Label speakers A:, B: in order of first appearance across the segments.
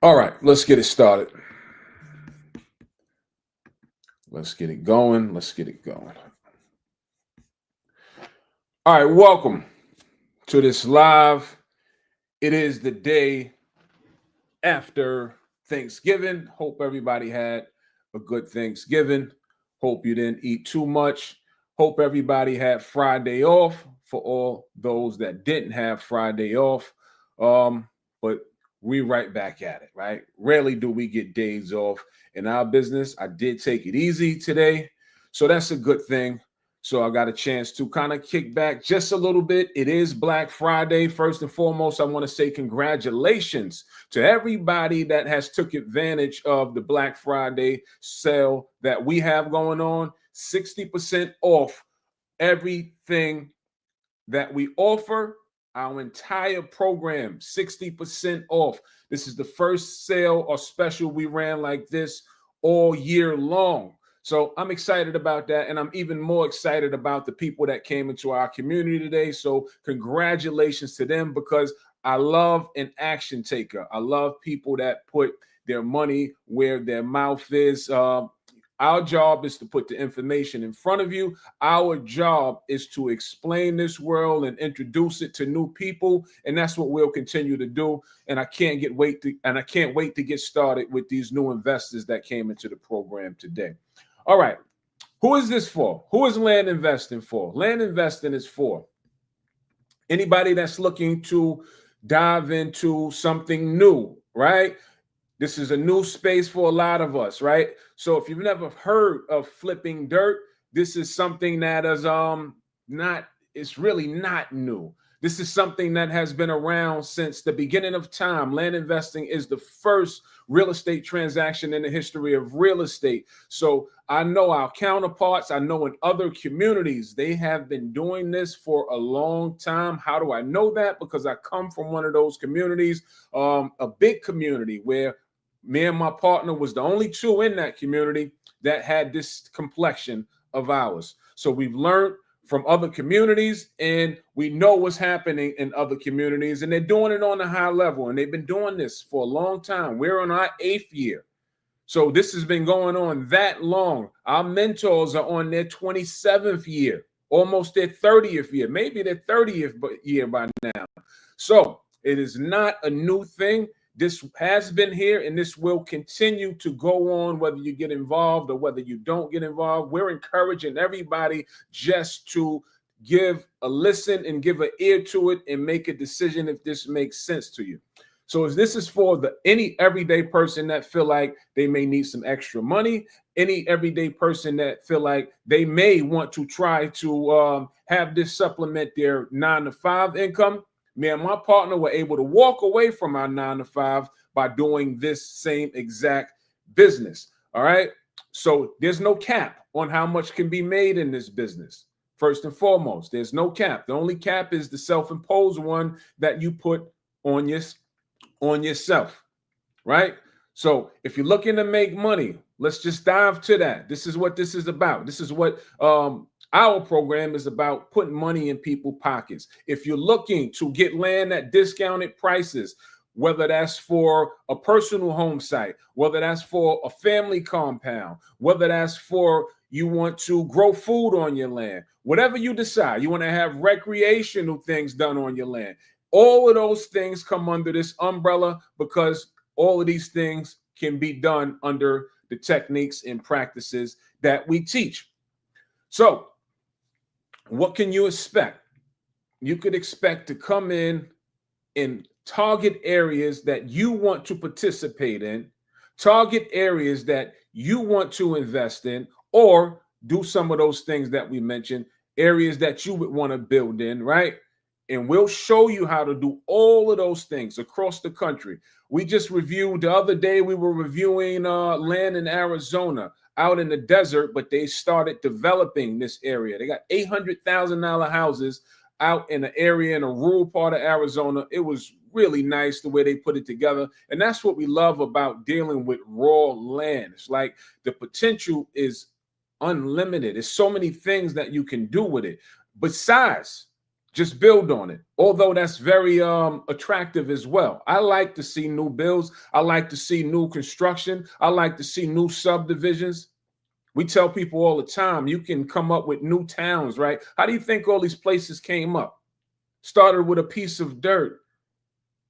A: All right, let's get it started. Let's get it going. Let's get it going. All right, welcome to this live. It is the day after Thanksgiving. Hope everybody had a good Thanksgiving. Hope you didn't eat too much. Hope everybody had Friday off for all those that didn't have Friday off. But we right back at it, right? Rarely do we get days off in our business. I did take it easy today, so that's a good thing. So I got a chance to kind of kick back just a little bit. It is Black Friday. First and foremost, I want to say congratulations to everybody that has took advantage of the Black Friday sale that we have going on. 60% off everything that we offer. Our entire program, 60% off. This is the first sale or special we ran like this all year long. So I'm excited about that. And I'm even more excited about the people that came into our community today. So congratulations to them, because I love an action taker. I love people that put their money where their mouth is. Our job is to put the information in front of you. Our job is to explain this world and introduce it to new people, and that's what we'll continue to do. And I can't wait to get started with these new investors that came into the program today. All right, who is this for? Who is land investing for? Land investing is for anybody that's looking to dive into something new, right? This is a new space for a lot of us, right? So if you've never heard of flipping dirt, this is something that is it's really not new. This is something that has been around since the beginning of time. Land investing is the first real estate transaction in the history of real estate. So I know our counterparts, I know in other communities, they have been doing this for a long time. How do I know that? Because I come from one of those communities, a big community where me and my partner was the only two in that community that had this complexion of ours. So we've learned from other communities, and we know what's happening in other communities, and they're doing it on a high level, and they've been doing this for a long time. We're on our 8th year. So this has been going on that long. Our mentors are on their 27th year, almost their 30th year, maybe their 30th year by now. So it is not a new thing. This has been here, and this will continue to go on, whether you get involved or whether you don't get involved. We're encouraging everybody just to give a listen and give an ear to it and make a decision if this makes sense to you. So this is for any everyday person that feel like they may need some extra money, any everyday person that feel like they may want to try to have this supplement their 9-to-5 income. Me and my partner were able to walk away from our 9-to-5 by doing this same exact business. All right. So there's no cap on how much can be made in this business. First and foremost, there's no cap. The only cap is the self-imposed one that you put on yourself. Right. So if you're looking to make money, let's just dive to that. This is what this is about. This is what our program is about, putting money in people's pockets. If you're looking to get land at discounted prices, whether that's for a personal home site, whether that's for a family compound, whether that's for you want to grow food on your land, whatever you decide, you want to have recreational things done on your land. All of those things come under this umbrella, because all of these things can be done under the techniques and practices that we teach. So what can you expect? You could expect to come in target areas that you want to participate in, target areas that you want to invest in, or do some of those things that we mentioned, areas that you would want to build in, right? And we'll show you how to do all of those things across the country. We just reviewed the other day, we were reviewing land in Arizona out in the desert, but they started developing this area. They got $800,000 houses out in an area in a rural part of Arizona. It was really nice the way they put it together. And that's what we love about dealing with raw land. It's like the potential is unlimited. There's so many things that you can do with it. Besides just build on it. Although that's very attractive as well. I like to see new builds. I like to see new construction. I like to see new subdivisions. We tell people all the time, you can come up with new towns, right? How do you think all these places came up? Started with a piece of dirt.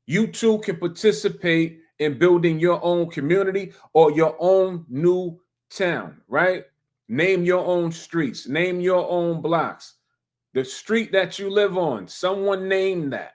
A: You too can participate in building your own community or your own new town, right? Name your own streets, name your own blocks. The street that you live on, someone named that.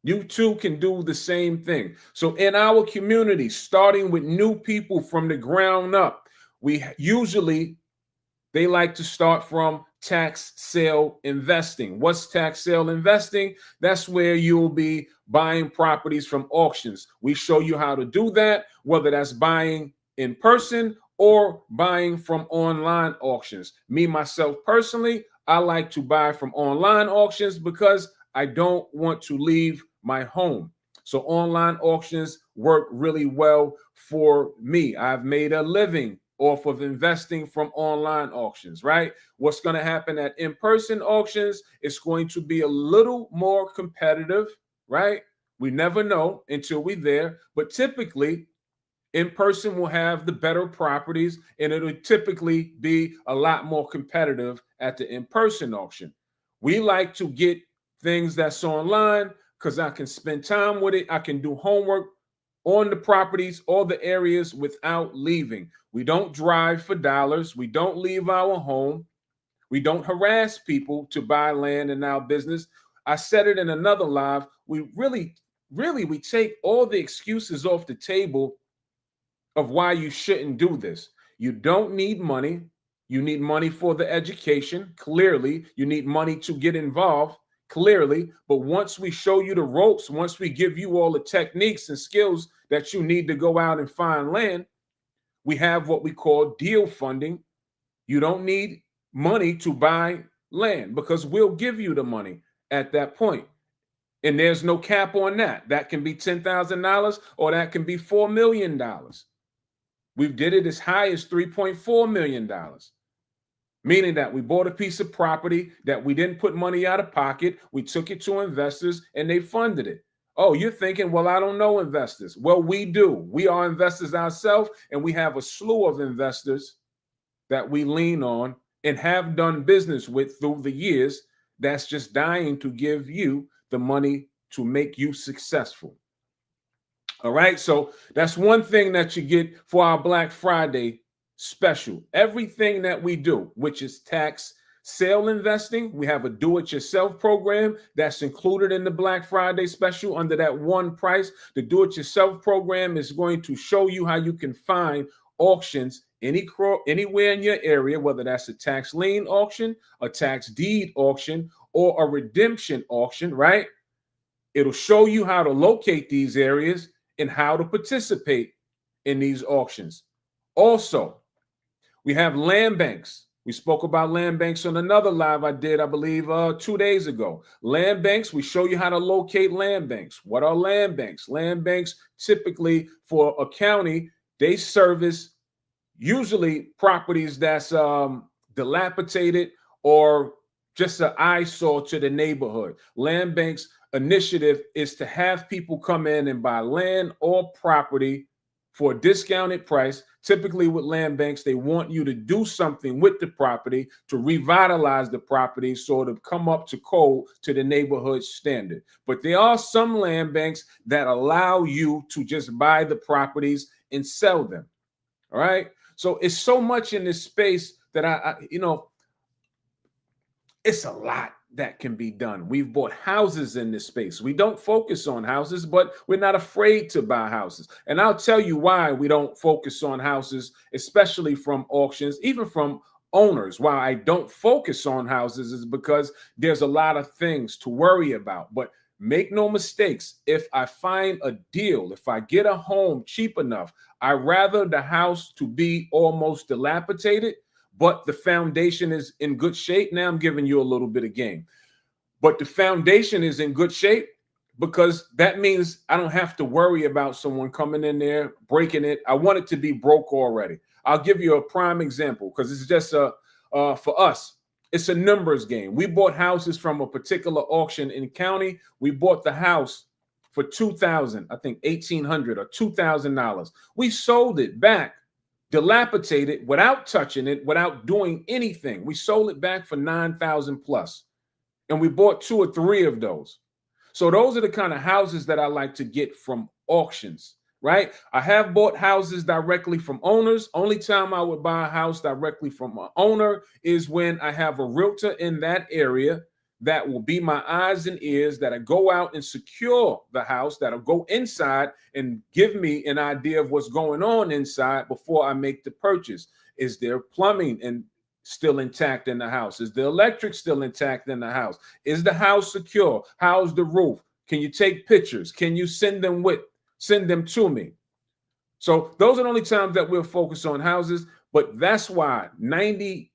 A: You too can do the same thing. So in our community, starting with new people from the ground up, they like to start from tax sale investing. What's tax sale investing? That's where you'll be buying properties from auctions. We show you how to do that, whether that's buying in person or buying from online auctions. Me, myself personally, I like to buy from online auctions because I don't want to leave my home. So online auctions work really well for me. I've made a living off of investing from online auctions, right? What's going to happen at in-person auctions is going to be a little more competitive, right? We never know until we're there, but typically in-person will have the better properties and it'll typically be a lot more competitive at the in-person auction. We like to get things that's online because I can spend time with it. I can do homework on the properties or the areas without leaving. We don't drive for dollars. We don't leave our home. We don't harass people to buy land in our business. I said it in another live. We really take all the excuses off the table of why you shouldn't do this. You don't need money. You need money for the education. Clearly, you need money to get involved. Clearly, but once we show you the ropes, once we give you all the techniques and skills that you need to go out and find land, we have what we call deal funding. You don't need money to buy land because we'll give you the money at that point. And there's no cap on that. That can be $10,000 or that can be $4 million. We've did it as high as $3.4 million. Meaning that we bought a piece of property that we didn't put money out of pocket. We took it to investors and they funded it. Oh, you're thinking, well, I don't know investors. Well, we do. We are investors ourselves, and we have a slew of investors that we lean on and have done business with through the years that's just dying to give you the money to make you successful. All right, so that's one thing that you get for our Black Friday special. Everything that we do, which is tax sale investing, we have a do-it-yourself program that's included in the Black Friday special under that one price. The do-it-yourself program is going to show you how you can find auctions anywhere in your area, whether that's a tax lien auction, a tax deed auction, or a redemption auction, right? It'll show you how to locate these areas and how to participate in these auctions. Also, we have land banks. We spoke about land banks on another live I did, I believe, 2 days ago. Land banks, we show you how to locate land banks. What are land banks? Land banks, typically for a county, they service usually properties that's dilapidated or just an eyesore to the neighborhood. Land banks initiative is to have people come in and buy land or property for a discounted price. Typically with land banks, they want you to do something with the property to revitalize the property, sort of come up to code to the neighborhood standard. But there are some land banks that allow you to just buy the properties and sell them. All right. So it's so much in this space that it's a lot that can be done. We've bought houses in this space. We don't focus on houses, but we're not afraid to buy houses. And I'll tell you why we don't focus on houses, especially from auctions, even from owners. Why I don't focus on houses is because there's a lot of things to worry about. But make no mistakes, if I find a deal, if I get a home cheap enough, I'd rather the house to be almost dilapidated, but the foundation is in good shape. Now I'm giving you a little bit of game. But the foundation is in good shape because that means I don't have to worry about someone coming in there, breaking it. I want it to be broke already. I'll give you a prime example because it's just for us. It's a numbers game. We bought houses from a particular auction in county. We bought the house for 2,000, I think 1,800 or $2,000. We sold it back, dilapidated, without touching it, without doing anything. We sold it back for 9,000 plus, and we bought 2 or 3 of those. So those are the kind of houses that I like to get from auctions, right? I have bought houses directly from owners. Only time I would buy a house directly from an owner is when I have a realtor in that area that will be my eyes and ears, that'll go out and secure the house, that'll go inside and give me an idea of what's going on inside before I make the purchase. Is there plumbing and still intact in the house? Is the electric still intact in the house? Is the house secure? How's the roof? Can you take pictures? Can you send them to me? So those are the only times that we'll focus on houses, but that's why 98%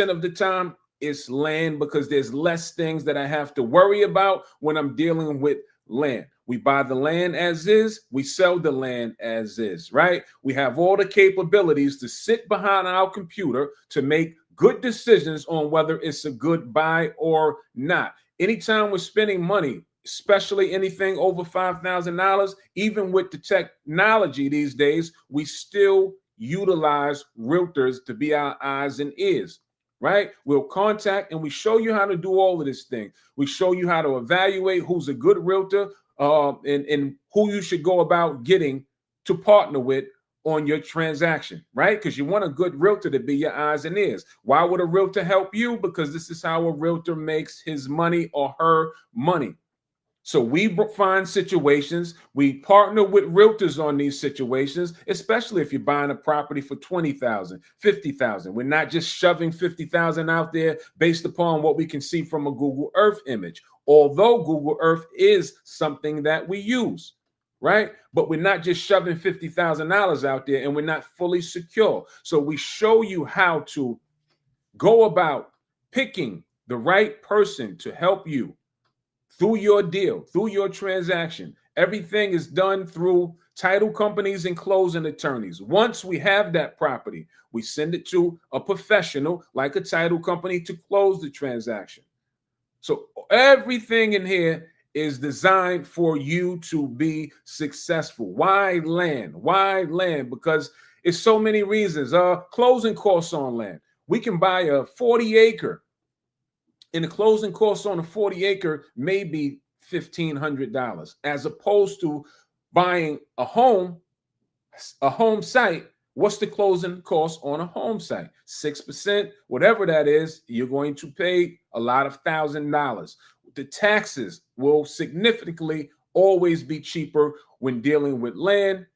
A: of the time it's land, because there's less things that I have to worry about when I'm dealing with land. We buy the land as is, we sell the land as is, right? We have all the capabilities to sit behind our computer to make good decisions on whether it's a good buy or not. Anytime we're spending money, especially anything over $5,000, even with the technology these days, we still utilize realtors to be our eyes and ears, right? We'll contact and we show you how to do all of this thing. We show you how to evaluate who's a good realtor, and who you should go about getting to partner with on your transaction, right? Because you want a good realtor to be your eyes and ears. Why would a realtor help you? Because this is how a realtor makes his money or her money. So we find situations, we partner with realtors on these situations, especially if you're buying a property for 20,000, 50,000. We're not just shoving 50,000 out there based upon what we can see from a Google Earth image. Although Google Earth is something that we use, right? But we're not just shoving $50,000 out there and we're not fully secure. So we show you how to go about picking the right person to help you through your deal, through your transaction. Everything is done through title companies and closing attorneys. Once we have that property, we send it to a professional like a title company to close the transaction. So everything in here is designed for you to be successful. Why land? Why land? Because it's so many reasons. Closing costs on land. We can buy a 40-acre. And the closing costs on a 40-acre may be $1,500, as opposed to buying a home site. What's the closing cost on a home site? 6%, whatever that is, you're going to pay a lot of $1,000. The taxes will significantly always be cheaper when dealing with land.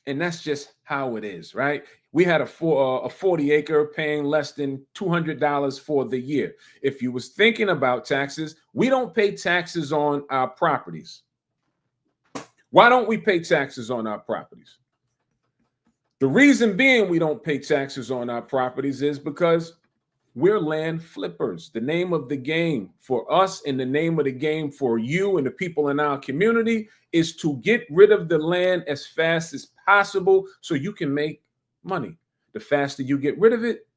A: And that's just how it is, right? We had a 40-acre paying less than $200 for the year. If you was thinking about taxes, we don't pay taxes on our properties. Why don't we pay taxes on our properties? The reason being we don't pay taxes on our properties is because we're land flippers. The name of the game for us and the name of the game for you and the people in our community is to get rid of the land as fast as possible so you can make money. The faster you get rid of it,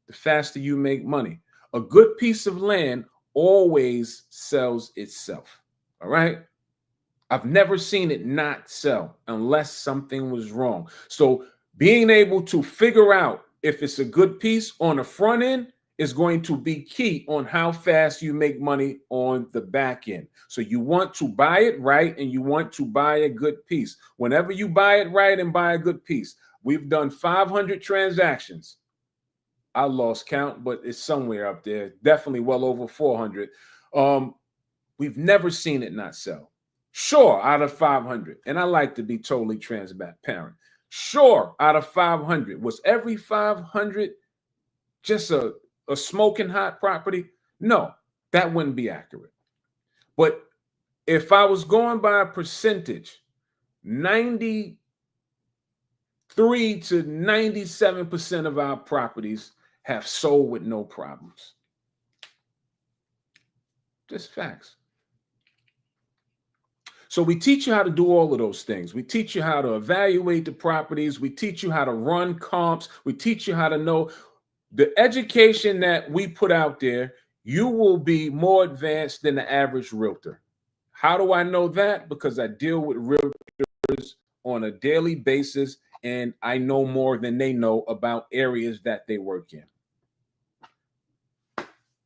A: the faster you make money. A good piece of land always sells itself. All right. I've never seen it not sell unless something was wrong. So being able to figure out if it's a good piece on the front end is going to be key on how fast you make money on the back end. So you want to buy it right and you want to buy a good piece. Whenever you buy it right and buy a good piece, we've done 500 transactions. I lost count, but it's somewhere up there. Definitely well over 400. We've never seen it not sell. Sure, out of 500. And I like to be totally transparent. Sure, out of 500. Was every 500 just a smoking hot property? No, that wouldn't be accurate. But if I was going by a percentage, 93 to 97% of our properties have sold with no problems. Just facts. So we teach you how to do all of those things. We teach you how to evaluate the properties. We teach you how to run comps. We teach you how to know The education that we put out there, you will be more advanced than the average realtor. How do I know that? Because I deal with realtors on a daily basis, and I know more than they know about areas that they work in.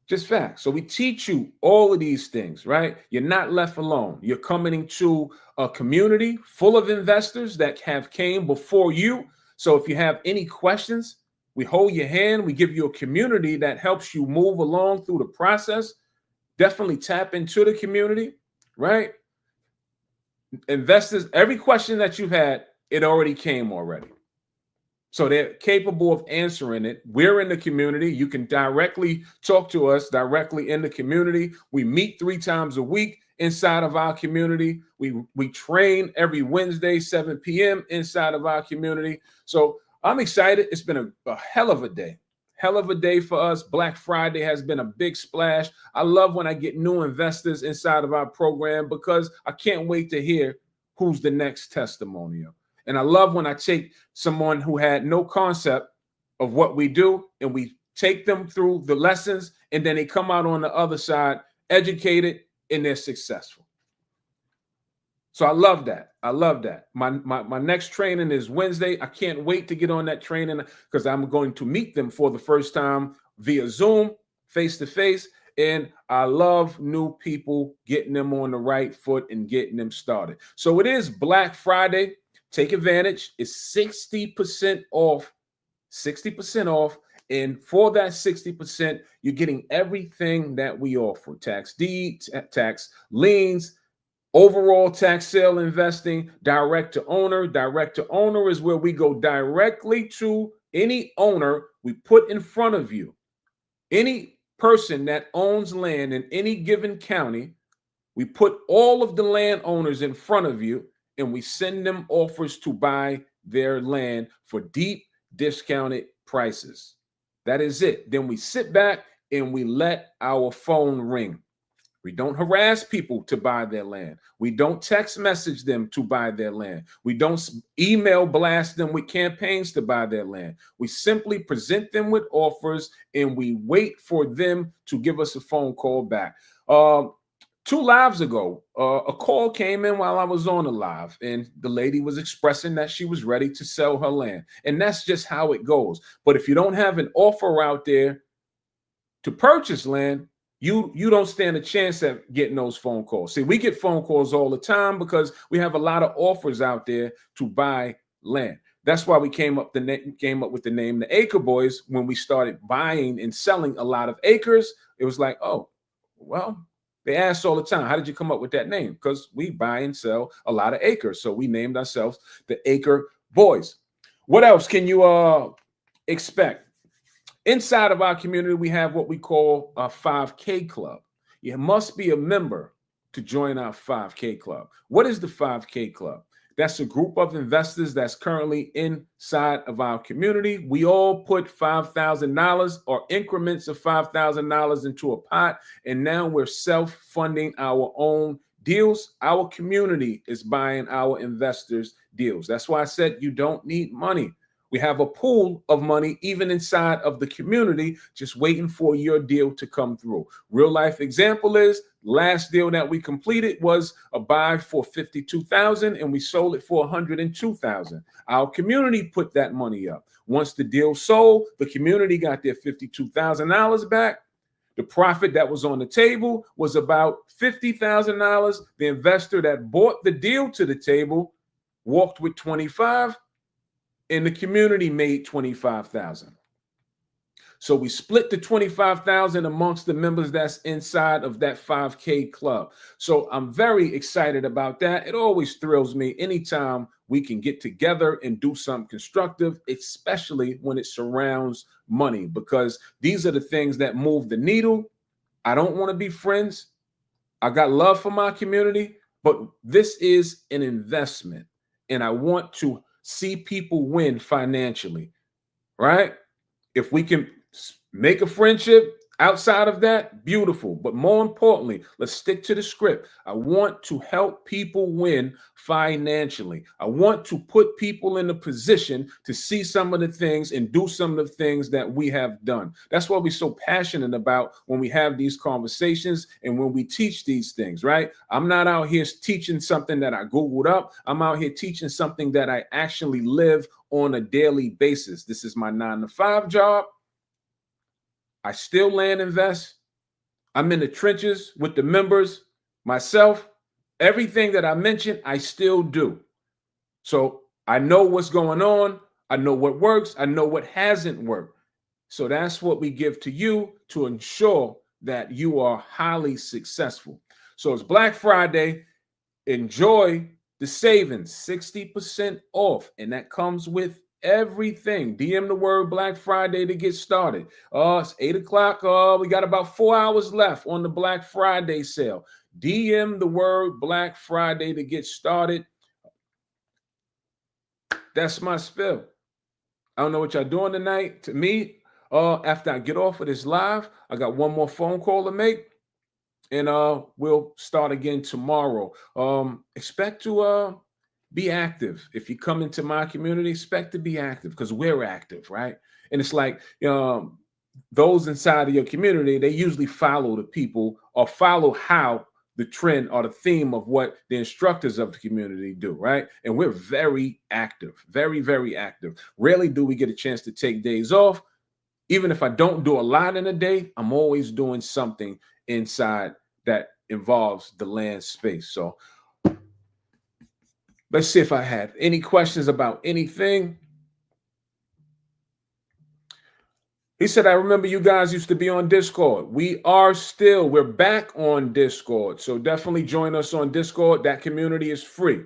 A: Just facts. So we teach you all of these things, right? You're not left alone. You're coming into a community full of investors that have came before you. So if you have any questions, we hold your hand. We give you a community that helps you move along through the process. Definitely tap into the community, right? Investors, every question that you've had, it already came already. So they're capable of answering it. We're in the community. You can directly talk to us directly in the community. We meet 3 times a week inside of our community. We train every Wednesday, 7 p.m. inside of our community. So I'm excited. It's been a hell of a day. Hell of a day for us. Black Friday has been a big splash. I love when I get new investors inside of our program because I can't wait to hear who's the next testimonial. And I love when I take someone who had no concept of what we do and we take them through the lessons, and then they come out on the other side educated and they're successful. So I love that. I love that. My next training is Wednesday. I can't wait to get on that training because I'm going to meet them for the first time via Zoom, face to face. And I love new people, getting them on the right foot and getting them started. So it is Black Friday. Take advantage. It's 60% off, 60% off. And for that 60%, you're getting everything that we offer: tax deed, tax liens, overall tax sale investing, direct to owner. Direct to owner is where we go directly to any owner we put in front of you. Any person that owns land in any given county, we put all of the landowners in front of you, and we send them offers to buy their land for deep discounted prices. That is it. Then we sit back and we let our phone ring. We don't harass people to buy their land. We don't text message them to buy their land. We don't email blast them with campaigns to buy their land. We simply present them with offers and we wait for them to give us a phone call back. 2 lives ago, a call came in while I was on the live, and the lady was expressing that she was ready to sell her land. And that's just how it goes. But if you don't have an offer out there to purchase land, you don't stand a chance at getting those phone calls. See, we get phone calls all the time because we have a lot of offers out there to buy land. That's why we came up with the name the Acre Boys. When we started buying and selling a lot of acres, it was like, oh, well, they ask all the time, how did you come up with that name? Because we buy and sell a lot of acres. So we named ourselves the Acre Boys. What else can you expect? Inside of our community, we have what we call a 5K club. You must be a member to join our 5K club. What is the 5K club? That's a group of investors that's currently inside of our community. We all put $5,000 or increments of $5,000 into a pot, and now we're self-funding our own deals. Our community is buying our investors' deals. That's why I said you don't need money. We have a pool of money even inside of the community, just waiting for your deal to come through. Real life example is last deal that we completed was a buy for $52,000 and we sold it for $102,000. Our community put that money up. Once the deal sold, the community got their $52,000 back. The profit that was on the table was about $50,000. The investor that bought the deal to the table walked with 25. And the community made $25,000. So we split the $25,000 amongst the members that's inside of that 5K club. So I'm very excited about that. It always thrills me anytime we can get together and do something constructive, especially when it surrounds money, because these are the things that move the needle. I don't want to be friends. I got love for my community, but this is an investment, and I want to see people win financially, right? If we can make a friendship, Outside of that, beautiful. But more importantly, let's stick to the script. I want to help people win financially. I want to put people in a position to see some of the things and do some of the things that we have done. That's what we're so passionate about when we have these conversations and when we teach these things, right? I'm not out here teaching something that I Googled up. I'm out here teaching something that I actually live on a daily basis. This is my 9 to 5 job. I still land invest. I'm in the trenches with the members, myself. Everything that I mentioned, I still do. So I know what's going on. I know what works. I know what hasn't worked. So that's what we give to you to ensure that you are highly successful. So it's Black Friday. Enjoy the savings, 60% off. And that comes with everything. DM the word Black Friday to get started. It's 8 o'clock. We got about 4 hours left on the Black Friday sale. DM the word Black Friday to get started. That's my spill. I don't know what y'all doing tonight. To me, after I get off of this live, I got one more phone call to make. And we'll start again tomorrow. Expect to be active. If you come into my community, expect to be active because we're active, right? And it's like those inside of your community, they usually follow the people or follow how the trend or the theme of what the instructors of the community do, right? And we're very active, very, very active. Rarely do we get a chance to take days off. Even if I don't do a lot in a day, I'm always doing something inside that involves the land space. So let's see if I have any questions about anything. He said, I remember you guys used to be on Discord. We're back on Discord. So definitely join us on Discord. That community is free.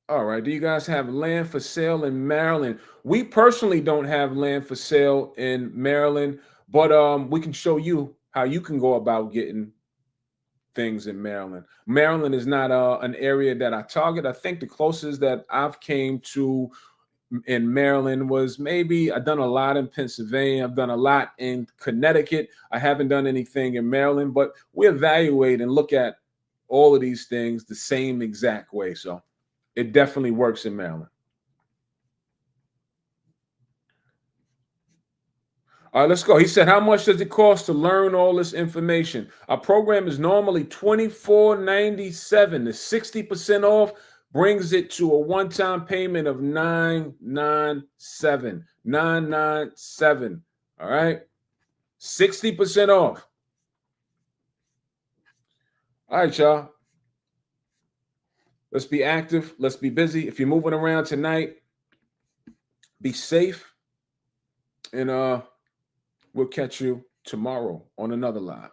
A: All right. Do you guys have land for sale in Maryland? We personally don't have land for sale in Maryland, but we can show you how you can go about getting things in Maryland. Maryland is not an area that I target. I think the closest that I've came to in Maryland was maybe I've done a lot in Pennsylvania. I've done a lot in Connecticut. I haven't done anything in Maryland, but we evaluate and look at all of these things the same exact way. So it definitely works in Maryland. All right, let's go. He said, how much does it cost to learn all this information? Our program is normally $24.97. The 60% off brings it to a one-time payment of $997. $997. All right. 60% off. All right, y'all. Let's be active. Let's be busy. If you're moving around tonight, be safe. And we'll catch you tomorrow on another live.